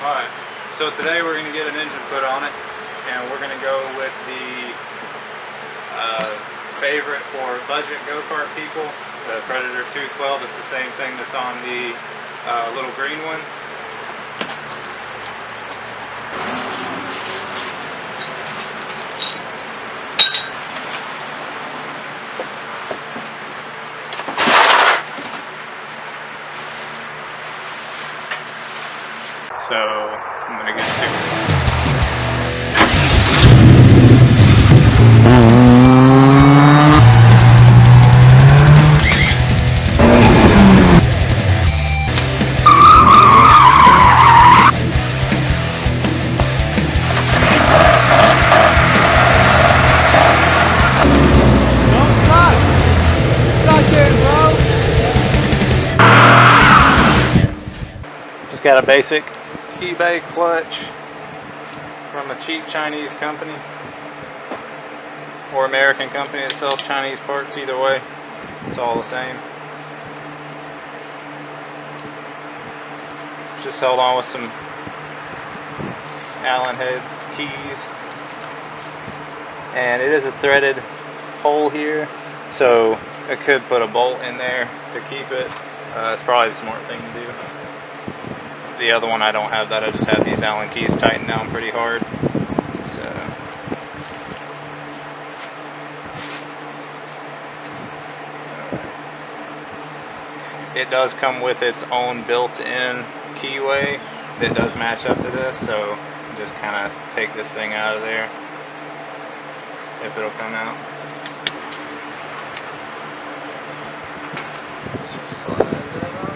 Alright, so today we're going to get an engine put on it, and we're going to go with the favorite for budget go-kart people, the Predator 212. It's the same thing that's on the little green one. So I'm going to get to it. Just got a basic eBay clutch from a cheap Chinese company or American company that sells Chinese parts. Either way, it's all the same. Just held on with some Allen head keys, and it is a threaded hole here, so I could put a bolt in there to keep it. It's probably the smart thing to do. The other one I don't have that. I just have these Allen keys tightened down pretty hard. So it does come with its own built-in keyway that does match up to this, so just kind of take this thing out of there if it'll come out. Just slide that on.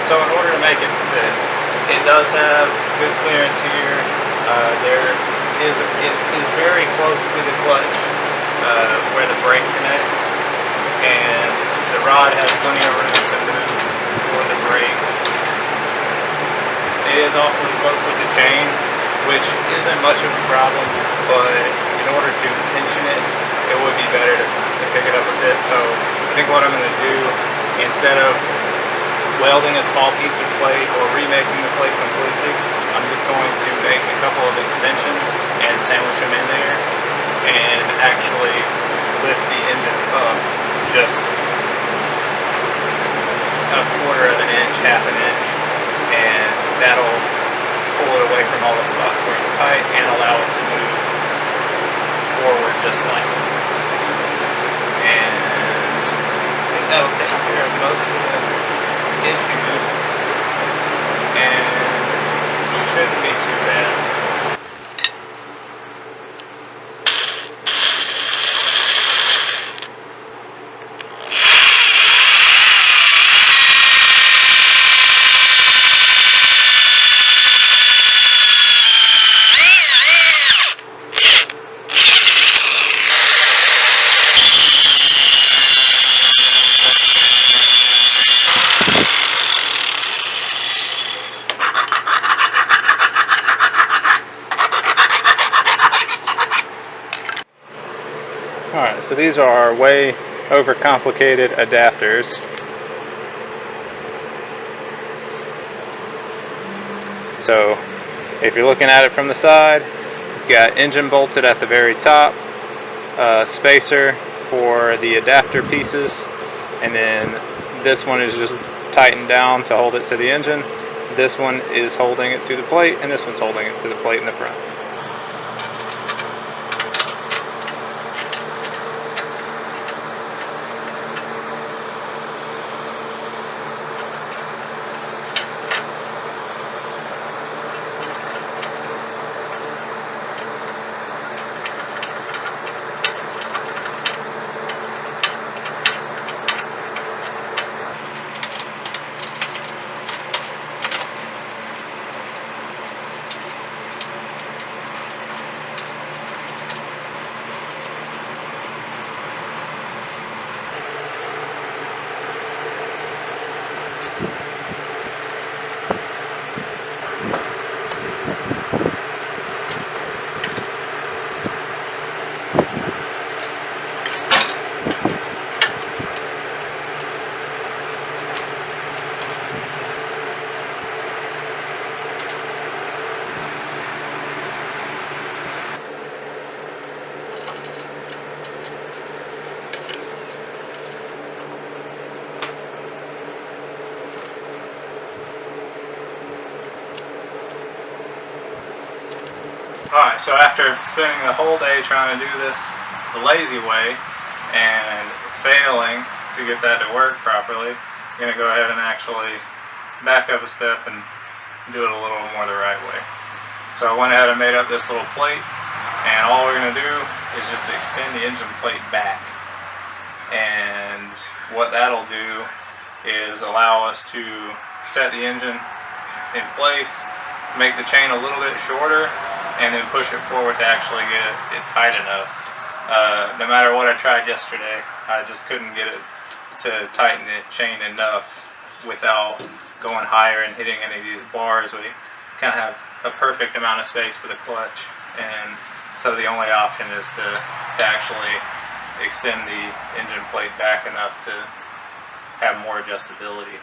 So in order to make it fit, it does have good clearance here. It is very close to the clutch where the brake connects, and the rod has plenty of room to move for the brake. It is awfully close with the chain, which isn't much of a problem, but in order to tension it, it would be better to pick it up a bit. So I think what I'm going to do, instead of welding a small piece of plate or remaking the plate completely, I'm just going to make a couple of extensions and sandwich them in there and actually lift the engine up just a quarter of an inch, half an inch, and that'll pull it away from all the spots where it's tight and allow it to move forward just slightly. And I think that'll take care of most of the issues, and shouldn't be too bad. Alright, so these are way overcomplicated adapters. So if you're looking at it from the side, you've got engine bolted at the very top, spacer for the adapter pieces, and then this one is just tightened down to hold it to the engine. This one is holding it to the plate, and this one's holding it to the plate in the front. Alright, so after spending the whole day trying to do this the lazy way and failing to get that to work properly, I'm going to go ahead and actually back up a step and do it a little more the right way. So I went ahead and made up this little plate, and all we're going to do is just extend the engine plate back. And what that'll do is allow us to set the engine in place, make the chain a little bit shorter, and then push it forward to actually get it tight enough. No matter what I tried yesterday, I just couldn't get it to tighten the chain enough without going higher and hitting any of these bars. We kind of have a perfect amount of space for the clutch, and so the only option is to actually extend the engine plate back enough to have more adjustability.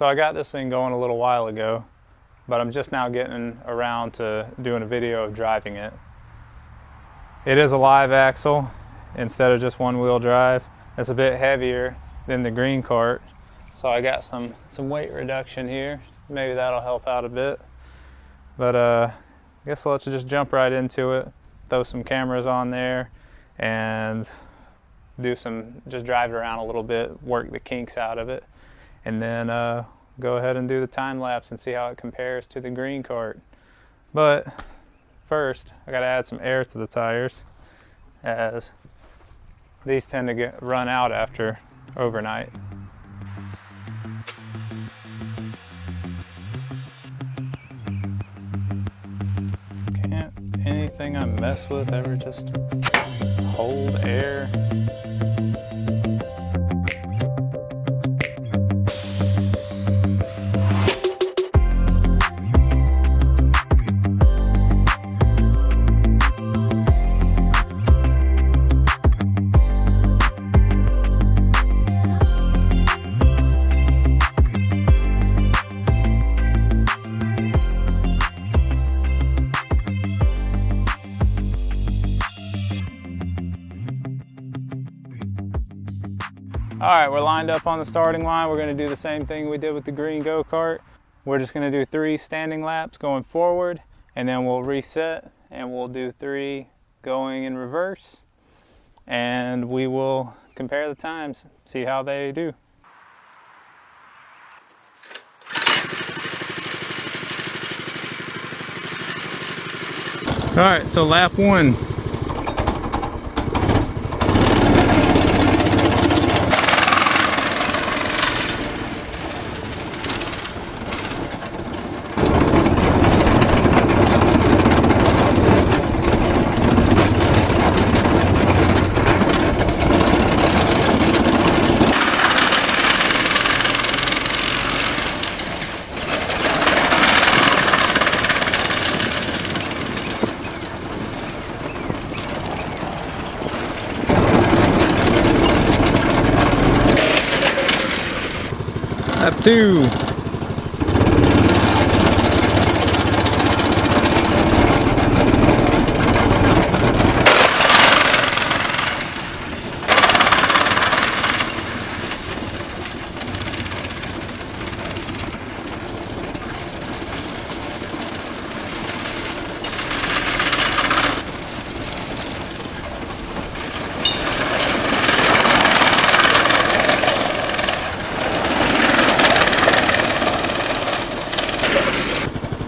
So I got this thing going a little while ago, but I'm just now getting around to doing a video of driving it. It is a live axle instead of just one-wheel drive. It's a bit heavier than the green kart, so I got some weight reduction here. Maybe that'll help out a bit. But I guess let's just jump right into it. Throw some cameras on there and just drive it around a little bit, work the kinks out of it, and then go ahead and do the time lapse and see how it compares to the green kart. But first, I gotta add some air to the tires, as these tend to run out after overnight. Can't anything I mess with ever just hold air? All right, we're lined up on the starting line. We're gonna do the same thing we did with the green go-kart. We're just gonna do 3 standing laps going forward, and then we'll reset and we'll do 3 going in reverse, and we will compare the times, see how they do. All right, so lap 1. Lap 2.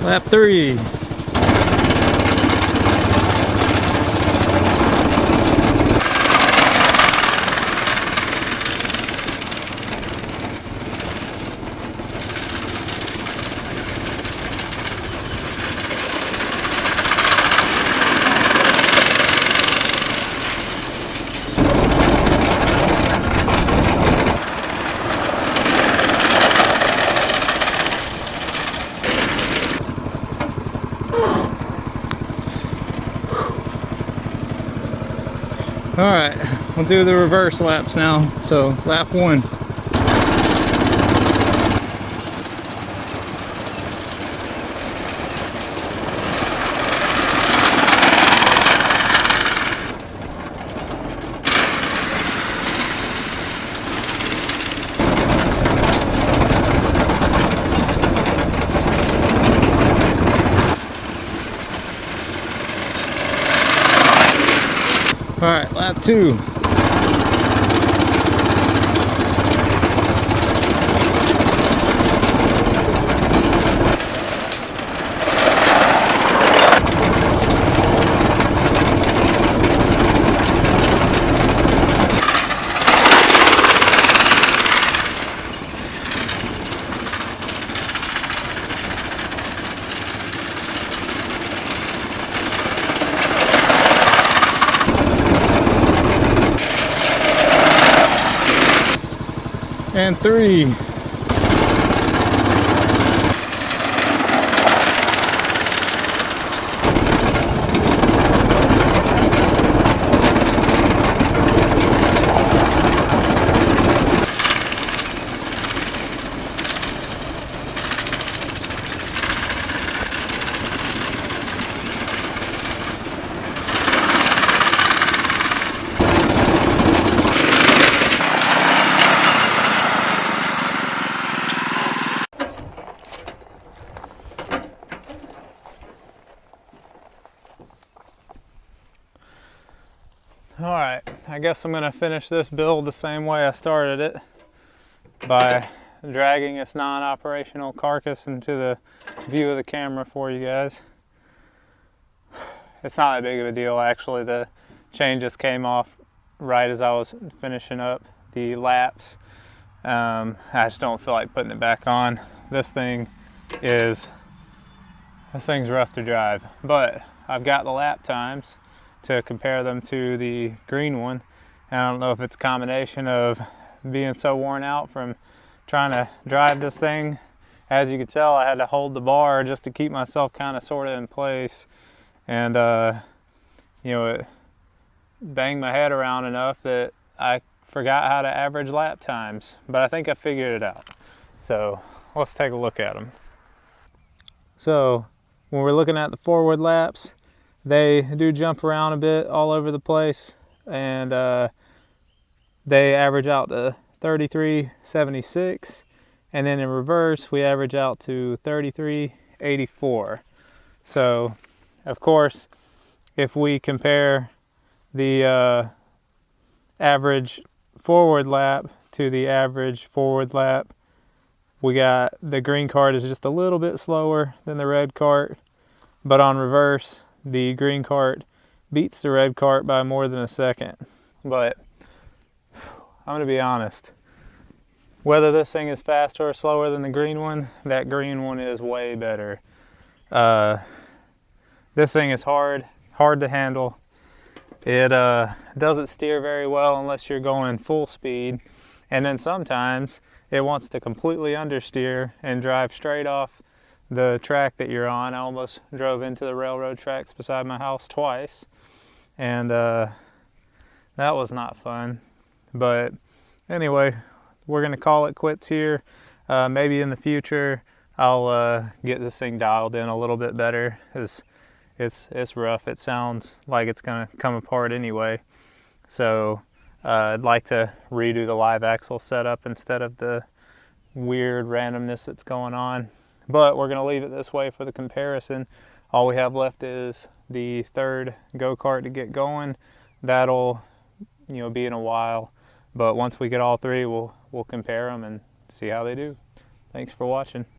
Lap 3. All right, we'll do the reverse laps now. So lap 1. All right, lap 2. And 3. All right, I guess I'm gonna finish this build the same way I started it, by dragging its non-operational carcass into the view of the camera for you guys. It's not that big of a deal, actually. The chain just came off right as I was finishing up the laps. I just don't feel like putting it back on. This thing's rough to drive, but I've got the lap times to compare them to the green one. And I don't know if it's a combination of being so worn out from trying to drive this thing. As you can tell, I had to hold the bar just to keep myself kind of sort of in place, and you know, it banged my head around enough that I forgot how to average lap times, but I think I figured it out. So let's take a look at them. So when we're looking at the forward laps, they do jump around a bit all over the place, and they average out to 33.76, and then in reverse we average out to 33.84. So of course, if we compare the average forward lap to the average forward lap, we got the green kart is just a little bit slower than the red kart, but on reverse, the green kart beats the red kart by more than a second. But I'm gonna be honest, whether this thing is faster or slower than the green one, that green one is way better. This thing is hard to handle. It doesn't steer very well unless you're going full speed, and then sometimes it wants to completely understeer and drive straight off the track that you're on. I almost drove into the railroad tracks beside my house twice, and that was not fun. But anyway, we're gonna call it quits here. Maybe in the future I'll get this thing dialed in a little bit better, because it's rough. It sounds like it's gonna come apart anyway. So I'd like to redo the live axle setup instead of the weird randomness that's going on. But we're gonna leave it this way for the comparison. All we have left is the third go-kart to get going. That'll, be in a while. But once we get all three, we'll compare them and see how they do. Thanks for watching.